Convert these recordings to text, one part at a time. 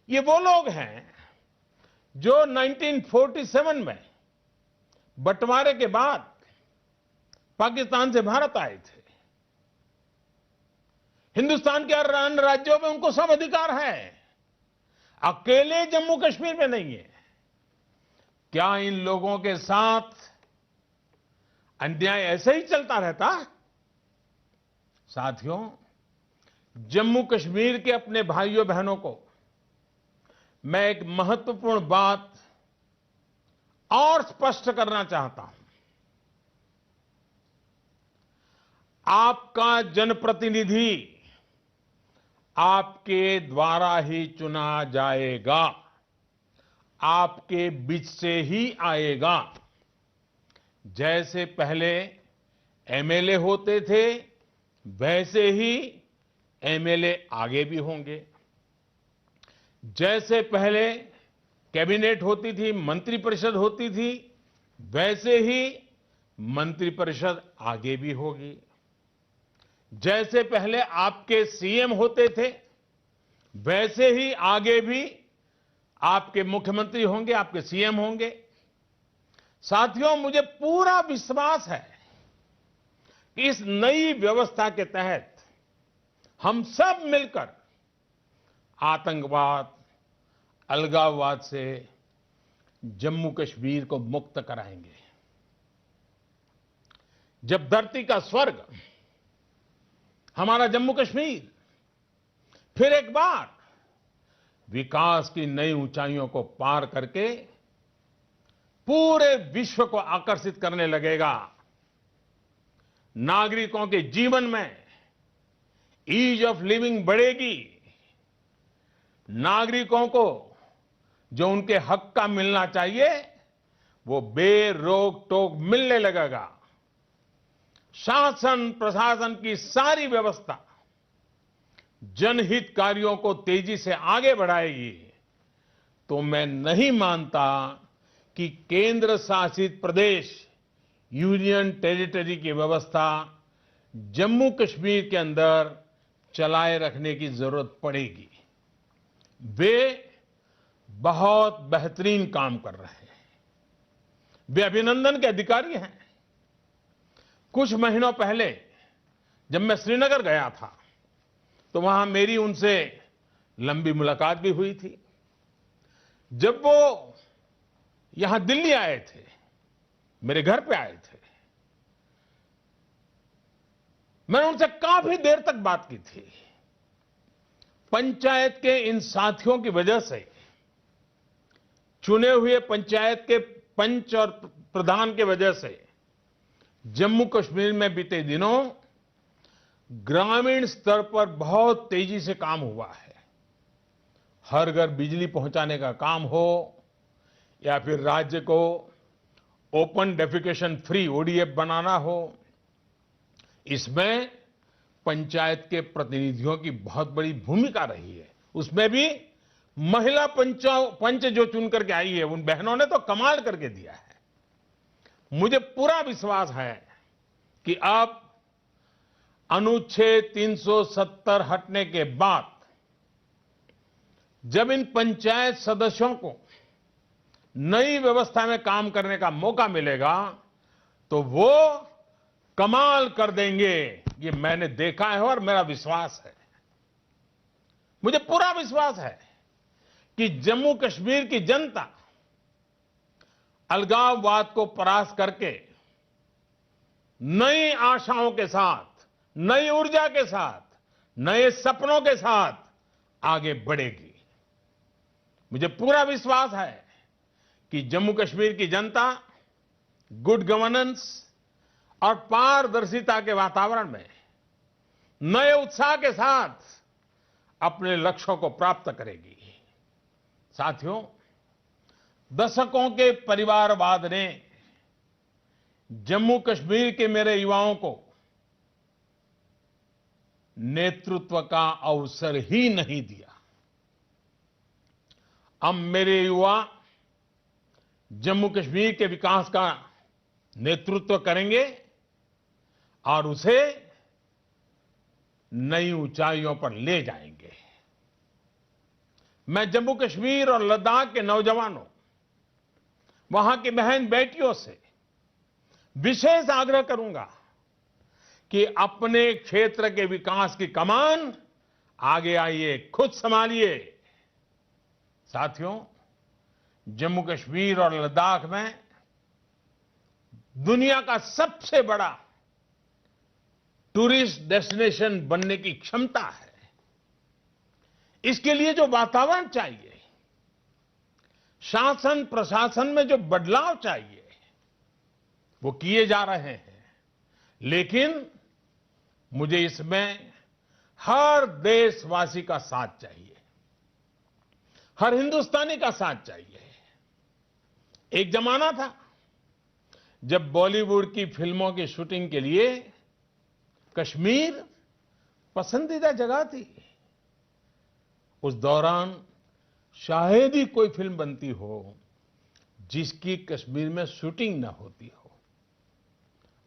ये वो लोग हैं जो 1947 में बंटवारे के बाद पाकिस्तान से भारत आए थे। हिंदुस्तान के अन्य राज्यों में उनको सब अधिकार है, अकेले जम्मू कश्मीर में नहीं है। क्या इन लोगों के साथ अन्याय ऐसे ही चलता रहता? साथियों, जम्मू कश्मीर के अपने भाइयों बहनों को मैं एक महत्वपूर्ण बात और स्पष्ट करना चाहता हूं। आपका जनप्रतिनिधि आपके द्वारा ही चुना जाएगा, आपके बीच से ही आएगा। जैसे पहले एमएलए होते थे, वैसे ही एमएलए आगे भी होंगे। जैसे पहले कैबिनेट होती थी, मंत्रिपरिषद होती थी, वैसे ही मंत्रिपरिषद आगे भी होगी। जैसे पहले आपके सीएम होते थे, वैसे ही आगे भी आपके मुख्यमंत्री होंगे, आपके सीएम होंगे। साथियों, मुझे पूरा विश्वास है कि इस नई व्यवस्था के तहत हम सब मिलकर आतंकवाद, अलगाववाद से जम्मू कश्मीर को मुक्त कराएंगे। जब धरती का स्वर्ग हमारा जम्मू कश्मीर फिर एक बार विकास की नई ऊंचाइयों को पार करके पूरे विश्व को आकर्षित करने लगेगा, नागरिकों के जीवन में ईज ऑफ लिविंग बढ़ेगी, नागरिकों को जो उनके हक का मिलना चाहिए वो बेरोक टोक मिलने लगेगा। शासन प्रशासन की सारी व्यवस्था जनहित कार्यों को तेजी से आगे बढ़ाएगी। तो मैं नहीं मानता कि केंद्र शासित प्रदेश, यूनियन टेरिटरी की व्यवस्था जम्मू कश्मीर के अंदर चलाए रखने की जरूरत पड़ेगी। वे बहुत बेहतरीन काम कर रहे हैं, वे अभिनंदन के अधिकारी हैं। कुछ महीनों पहले जब मैं श्रीनगर गया था तो वहां मेरी उनसे लंबी मुलाकात भी हुई थी। जब वो यहां दिल्ली आए थे, मेरे घर पे आए थे, मैंने उनसे काफी देर तक बात की थी। पंचायत के इन साथियों की वजह से, चुने हुए पंचायत के पंच और प्रधान के वजह से जम्मू कश्मीर में बीते दिनों ग्रामीण स्तर पर बहुत तेजी से काम हुआ है। हर घर बिजली पहुंचाने का काम हो या फिर राज्य को ओपन डेफिकेशन फ्री ओडीएफ बनाना हो, इसमें पंचायत के प्रतिनिधियों की बहुत बड़ी भूमिका रही है। उसमें भी महिला पंच जो चुन करके आई है, उन बहनों ने तो कमाल करके दिया है। मुझे पूरा विश्वास है कि अब अनुच्छेद 370 हटने के बाद जब इन पंचायत सदस्यों को नई व्यवस्था में काम करने का मौका मिलेगा तो वो कमाल कर देंगे। ये मैंने देखा है और मेरा विश्वास है, मुझे पूरा विश्वास है कि जम्मू कश्मीर की जनता अलगाववाद को परास्त करके नई आशाओं के साथ, नई ऊर्जा के साथ, नए सपनों के साथ आगे बढ़ेगी। मुझे पूरा विश्वास है कि जम्मू कश्मीर की जनता गुड गवर्नेंस और पारदर्शिता के वातावरण में नए उत्साह के साथ अपने लक्ष्यों को प्राप्त करेगी। साथियों, दशकों के परिवारवाद ने जम्मू कश्मीर के मेरे युवाओं को नेतृत्व का अवसर ही नहीं दिया। अब मेरे युवा जम्मू कश्मीर के विकास का नेतृत्व करेंगे और उसे नई ऊंचाइयों पर ले जाएंगे। मैं जम्मू कश्मीर और लद्दाख के नौजवानों, वहां की बहन बेटियों से विशेष आग्रह करूंगा कि अपने क्षेत्र के विकास की कमान आगे आइए, खुद संभालिए। साथियों, जम्मू कश्मीर और लद्दाख में दुनिया का सबसे बड़ा टूरिस्ट डेस्टिनेशन बनने की क्षमता है। इसके लिए जो वातावरण चाहिए, शासन प्रशासन में जो बदलाव चाहिए, वो किए जा रहे हैं। लेकिन मुझे इसमें हर देशवासी का साथ चाहिए, हर हिंदुस्तानी का साथ चाहिए। एक जमाना था जब बॉलीवुड की फिल्मों की शूटिंग के लिए कश्मीर पसंदीदा जगह थी। उस दौरान शायद ही कोई फिल्म बनती हो जिसकी कश्मीर में शूटिंग न होती हो।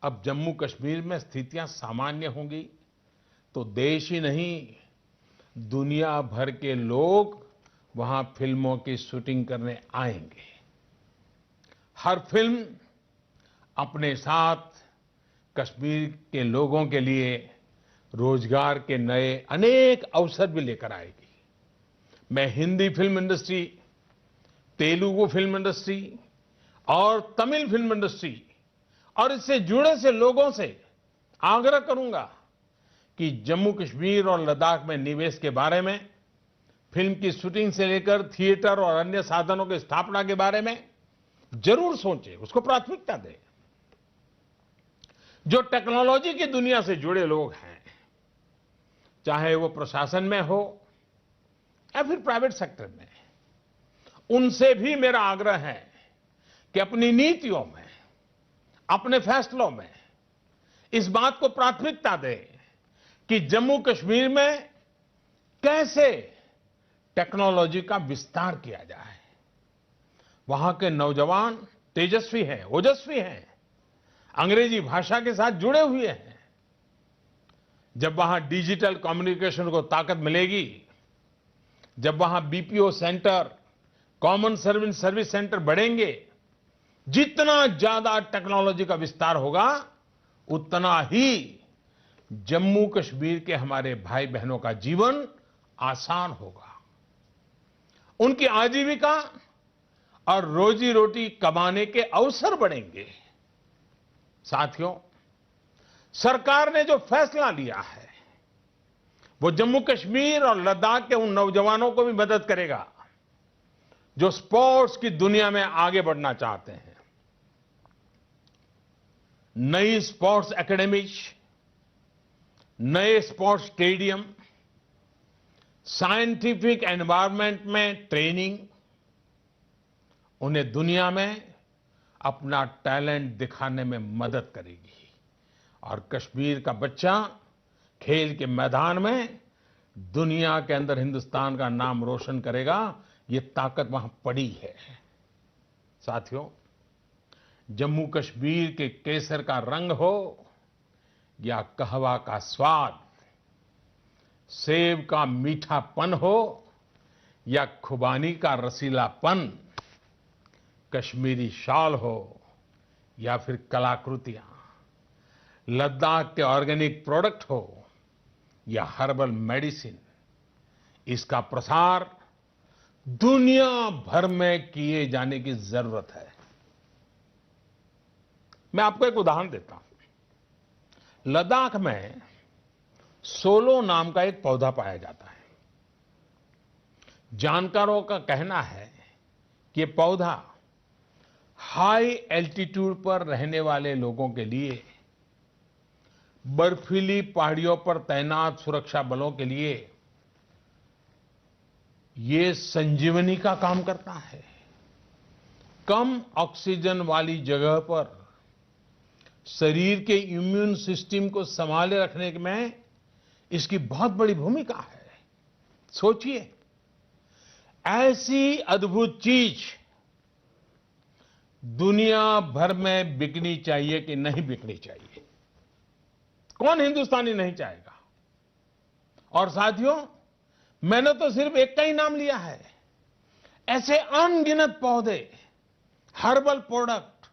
अब जम्मू कश्मीर में स्थितियां सामान्य होंगी तो देश ही नहीं, दुनिया भर के लोग वहां फिल्मों की शूटिंग करने आएंगे। हर फिल्म अपने साथ कश्मीर के लोगों के लिए रोजगार के नए अनेक अवसर भी लेकर आएगी। मैं Hindi film industry, Telugu film industry और तमिल फिल्म इंडस्ट्री और इससे जुड़े से लोगों से आग्रह करूंगा कि जम्मू कश्मीर और लद्दाख में निवेश के बारे में, फिल्म की शूटिंग से लेकर थिएटर और अन्य साधनों की स्थापना के बारे में जरूर सोचें, उसको प्राथमिकता दें। जो टेक्नोलॉजी की दुनिया से जुड़े लोग हैं, चाहे वो प्रशासन में हो या फिर प्राइवेट सेक्टर में, उनसे भी मेरा आग्रह है कि अपनी नीतियों में, अपने फैसलों में इस बात को प्राथमिकता दें कि जम्मू कश्मीर में कैसे टेक्नोलॉजी का विस्तार किया जाए। वहां के नौजवान तेजस्वी हैं, ओजस्वी हैं, अंग्रेजी भाषा के साथ जुड़े हुए हैं। जब वहां डिजिटल कम्युनिकेशन को ताकत मिलेगी, जब वहां BPO centre, common service centre बढ़ेंगे, जितना ज्यादा टेक्नोलॉजी का विस्तार होगा, उतना ही जम्मू कश्मीर के हमारे भाई बहनों का जीवन आसान होगा। उनकी आजीविका और रोजी रोटी कमाने के अवसर बढ़ेंगे। साथियों, सरकार ने जो फैसला लिया है वो जम्मू कश्मीर और लद्दाख के उन नौजवानों को भी मदद करेगा जो स्पोर्ट्स की दुनिया में आगे बढ़ना चाहते हैं। नई स्पोर्ट्स एकेडमीज, नए स्पोर्ट्स स्टेडियम, साइंटिफिक एनवायरनमेंट में ट्रेनिंग, उन्हें दुनिया में अपना टैलेंट दिखाने में मदद करेगी। और कश्मीर का बच्चा खेल के मैदान में दुनिया के अंदर हिंदुस्तान का नाम रोशन करेगा, ये ताकत वहां पड़ी है। साथियों, जम्मू कश्मीर के केसर का रंग हो या कहवा का स्वाद, सेब का मीठापन हो या खुबानी का रसीलापन, कश्मीरी शॉल हो या फिर कलाकृतियां, लद्दाख के ऑर्गेनिक प्रोडक्ट हो या हर्बल मेडिसिन, इसका प्रसार दुनिया भर में किए जाने की जरूरत है। मैं आपको एक उदाहरण देता हूं। लद्दाख में सोलो नाम का एक पौधा पाया जाता है। जानकारों का कहना है कि ये पौधा हाई एल्टीट्यूड पर रहने वाले लोगों के लिए, बर्फीली पहाड़ियों पर तैनात सुरक्षा बलों के लिए ये संजीवनी का काम करता है। कम ऑक्सीजन वाली जगह पर शरीर के इम्यून सिस्टम को संभाले रखने में इसकी बहुत बड़ी भूमिका है। सोचिए, ऐसी अद्भुत चीज दुनिया भर में बिकनी चाहिए कि नहीं बिकनी चाहिए? कौन हिंदुस्तानी नहीं चाहेगा? और साथियों, मैंने तो सिर्फ एक का ही नाम लिया है। ऐसे अनगिनत पौधे, हर्बल प्रोडक्ट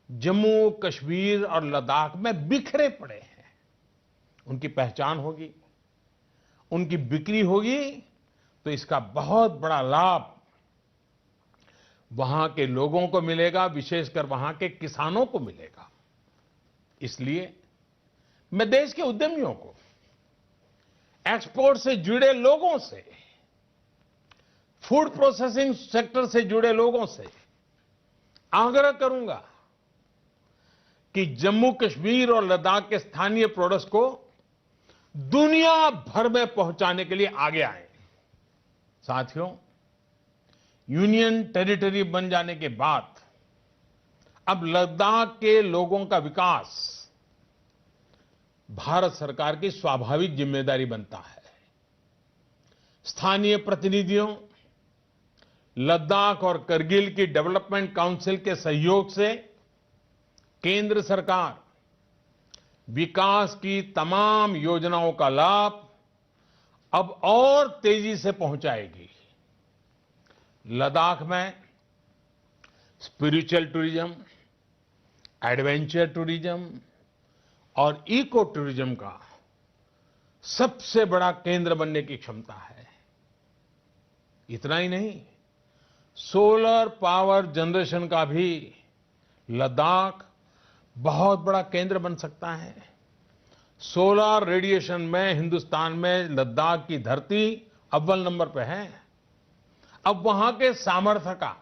जम्मू कश्मीर और लद्दाख में बिखरे पड़े हैं। उनकी पहचान होगी, उनकी बिक्री होगी, तो इसका बहुत बड़ा लाभ वहां के लोगों को मिलेगा, विशेषकर वहां के किसानों को मिलेगा। इसलिए मैं देश के उद्यमियों को, एक्सपोर्ट से जुड़े लोगों से, फूड प्रोसेसिंग सेक्टर से जुड़े लोगों से आग्रह करूंगा कि जम्मू कश्मीर और लद्दाख के स्थानीय प्रोडक्ट्स को दुनिया भर में पहुंचाने के लिए आगे आए। साथियों, यूनियन टेरिटरी बन जाने के बाद अब लद्दाख के लोगों का विकास भारत सरकार की स्वाभाविक जिम्मेदारी बनता है। स्थानीय प्रतिनिधियों, लद्दाख और करगिल की डेवलपमेंट काउंसिल के सहयोग से केंद्र सरकार विकास की तमाम योजनाओं का लाभ अब और तेजी से पहुंचाएगी। लद्दाख में स्पिरिचुअल टूरिज्म, एडवेंचर टूरिज्म और इको टूरिज्म का सबसे बड़ा केंद्र बनने की क्षमता है। इतना ही नहीं, सोलर पावर जनरेशन का भी लद्दाख बहुत बड़ा केंद्र बन सकता है। सोलर रेडिएशन में हिंदुस्तान में लद्दाख की धरती अव्वल नंबर पे है। अब वहां के सामर्थ्य का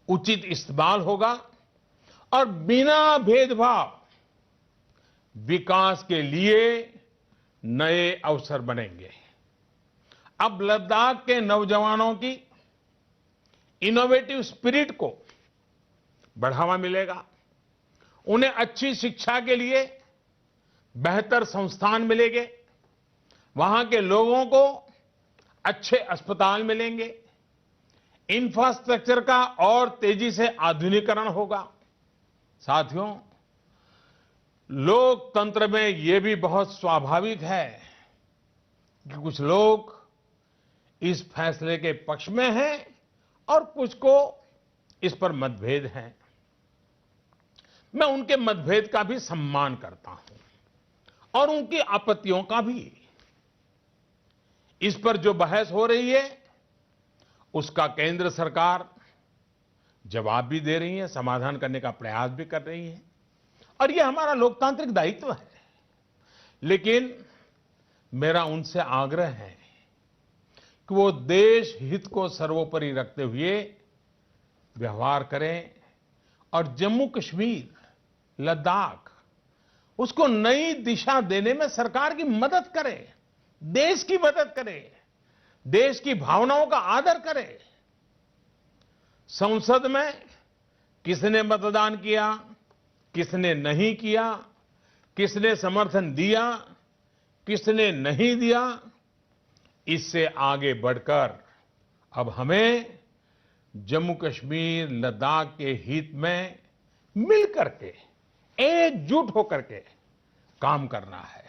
उचित इस्तेमाल होगा और बिना भेदभाव विकास के लिए नए अवसर बनेंगे। अब लद्दाख के नौजवानों की इनोवेटिव स्पिरिट को बढ़ावा मिलेगा। उन्हें अच्छी शिक्षा के लिए बेहतर संस्थान मिलेंगे। वहां के लोगों को अच्छे अस्पताल मिलेंगे। इंफ्रास्ट्रक्चर का और तेजी से आधुनिकीकरण होगा। साथियों, लोकतंत्र में यह भी बहुत स्वाभाविक है कि कुछ लोग इस फैसले के पक्ष में हैं और कुछ को इस पर मतभेद है। मैं उनके मतभेद का भी सम्मान करता हूं और उनकी आपत्तियों का भी। इस पर जो बहस हो रही है उसका केंद्र सरकार जवाब भी दे रही है, समाधान करने का प्रयास भी कर रही है और यह हमारा लोकतांत्रिक दायित्व है। लेकिन मेरा उनसे आग्रह है कि वो देश हित को सर्वोपरि रखते हुए व्यवहार करें और जम्मू कश्मीर, लद्दाख, उसको नई दिशा देने में सरकार की मदद करें, देश की मदद करें, देश की भावनाओं का आदर करें। संसद में किसने मतदान किया, किसने नहीं किया, किसने समर्थन दिया, किसने नहीं दिया, इससे आगे बढ़कर अब हमें जम्मू कश्मीर, लद्दाख के हित में मिल करके, एकजुट होकर के काम करना है।